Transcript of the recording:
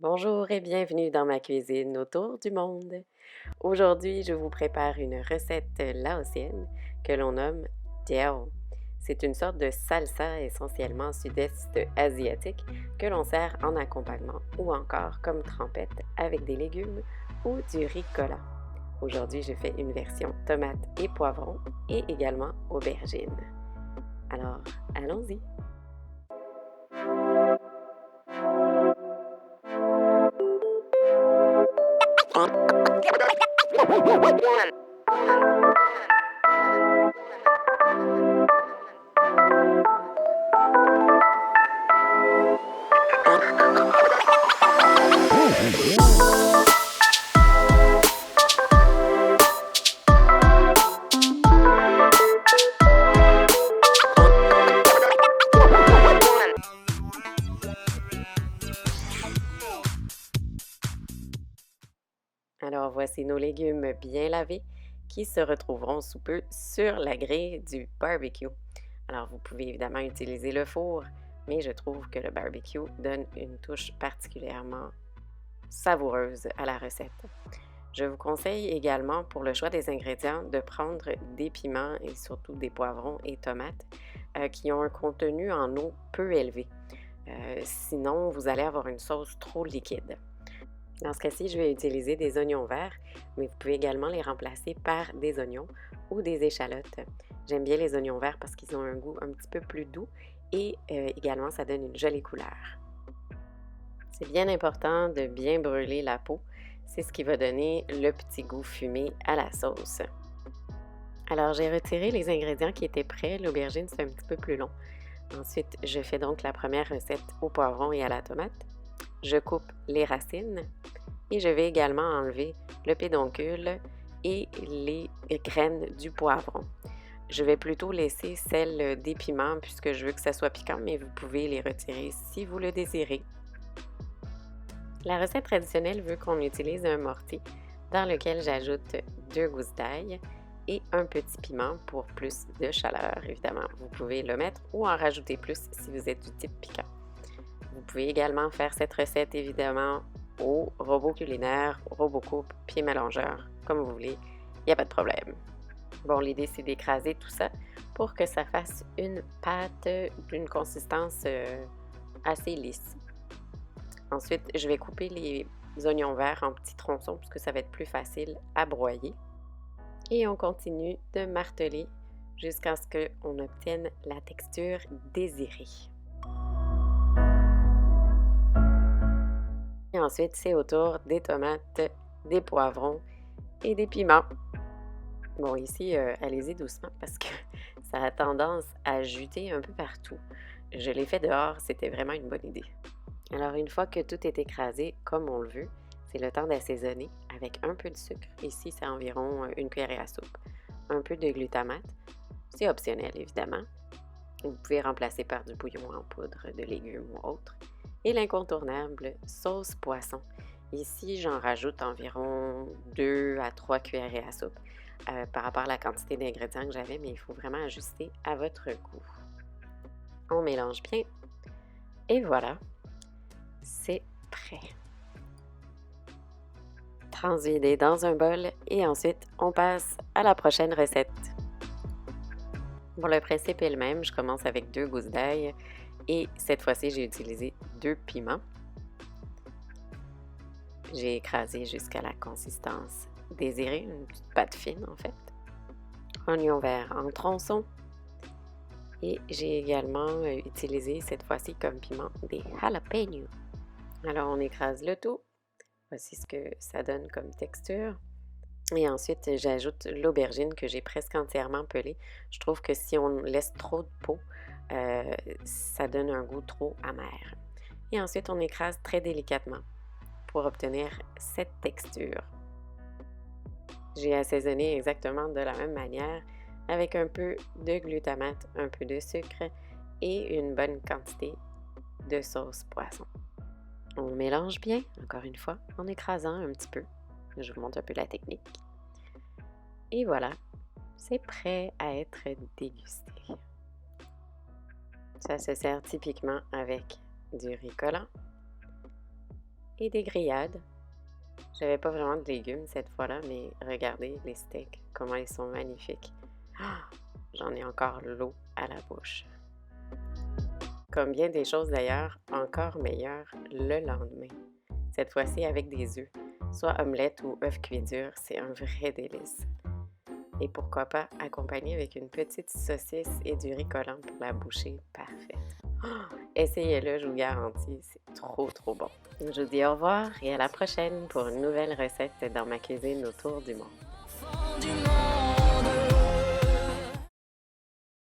Bonjour et bienvenue dans ma cuisine autour du monde. Aujourd'hui, je vous prépare une recette laotienne que l'on nomme Diao. C'est une sorte de salsa essentiellement sud-est asiatique que l'on sert en accompagnement ou encore comme trempette avec des légumes ou du ricola. Aujourd'hui, je fais une version tomate et poivron et également aubergine. Alors, allons-y! Alors voici nos légumes bien lavés qui se retrouveront sous peu sur la grille du barbecue. Alors vous pouvez évidemment utiliser le four, mais je trouve que le barbecue donne une touche particulièrement savoureuse à la recette. Je vous conseille également pour le choix des ingrédients de prendre des piments et surtout des poivrons et tomates qui ont un contenu en eau peu élevé. Sinon, vous allez avoir une sauce trop liquide. Dans ce cas-ci, je vais utiliser des oignons verts, mais vous pouvez également les remplacer par des oignons ou des échalotes. J'aime bien les oignons verts parce qu'ils ont un goût un petit peu plus doux et également ça donne une jolie couleur. C'est bien important de bien brûler la peau. C'est ce qui va donner le petit goût fumé à la sauce. Alors, j'ai retiré les ingrédients qui étaient prêts. L'aubergine, c'est un petit peu plus long. Ensuite, je fais donc la première recette au poivron et à la tomate. Je coupe les racines et je vais également enlever le pédoncule et les graines du poivron. Je vais plutôt laisser celles des piments puisque je veux que ça soit piquant, mais vous pouvez les retirer si vous le désirez. La recette traditionnelle veut qu'on utilise un mortier dans lequel j'ajoute 2 gousses d'ail et un petit piment pour plus de chaleur, évidemment. Vous pouvez le mettre ou en rajouter plus si vous êtes du type piquant. Vous pouvez également faire cette recette, évidemment, au robot culinaire, au robot coupe, pied mélangeur, comme vous voulez, il n'y a pas de problème. Bon, l'idée, c'est d'écraser tout ça pour que ça fasse une pâte d'une consistance assez lisse. Ensuite, je vais couper les oignons verts en petits tronçons puisque ça va être plus facile à broyer. Et on continue de marteler jusqu'à ce qu'on obtienne la texture désirée. Et ensuite, c'est au tour des tomates, des poivrons et des piments. Bon, ici, allez-y doucement parce que ça a tendance à juter un peu partout. Je l'ai fait dehors, c'était vraiment une bonne idée. Alors, une fois que tout est écrasé comme on le veut, c'est le temps d'assaisonner avec un peu de sucre. Ici, c'est environ une cuillerée à soupe. Un peu de glutamate. C'est optionnel, évidemment. Vous pouvez remplacer par du bouillon en poudre de légumes ou autre. Et l'incontournable sauce poisson. Ici, j'en rajoute environ 2 à 3 cuillerées à soupe par rapport à la quantité d'ingrédients que j'avais, mais il faut vraiment ajuster à votre goût. On mélange bien. Et voilà, c'est prêt. Transvider dans un bol et ensuite, on passe à la prochaine recette. Bon, le principe est le même. Je commence avec 2 gousses d'ail et cette fois-ci, j'ai utilisé 2 piments. J'ai écrasé jusqu'à la consistance désirée, une petite pâte fine en fait. Oignon vert en tronçons. Et j'ai également utilisé cette fois-ci comme piment des jalapenos. Alors, on écrase le tout. Voici ce que ça donne comme texture. Et ensuite, j'ajoute l'aubergine que j'ai presque entièrement pelée. Je trouve que si on laisse trop de peau, ça donne un goût trop amer. Et ensuite, on écrase très délicatement pour obtenir cette texture. J'ai assaisonné exactement de la même manière avec un peu de glutamate, un peu de sucre et une bonne quantité de sauce poisson. On mélange bien, encore une fois, en écrasant un petit peu. Je vous montre un peu la technique. Et voilà, c'est prêt à être dégusté. Ça se sert typiquement avec du riz collant et des grillades. J'avais pas vraiment de légumes cette fois-là, mais regardez les steaks, comment ils sont magnifiques. Ah! J'en ai encore l'eau à la bouche. Comme bien des choses d'ailleurs, encore meilleur le lendemain. Cette fois-ci avec des œufs, soit omelette ou œuf cuit dur, c'est un vrai délice. Et pourquoi pas accompagner avec une petite saucisse et du riz collant pour la bouchée parfaite. Oh, essayez-le, je vous garantis, c'est trop trop bon. Je vous dis au revoir et à la prochaine pour une nouvelle recette dans ma cuisine autour du monde.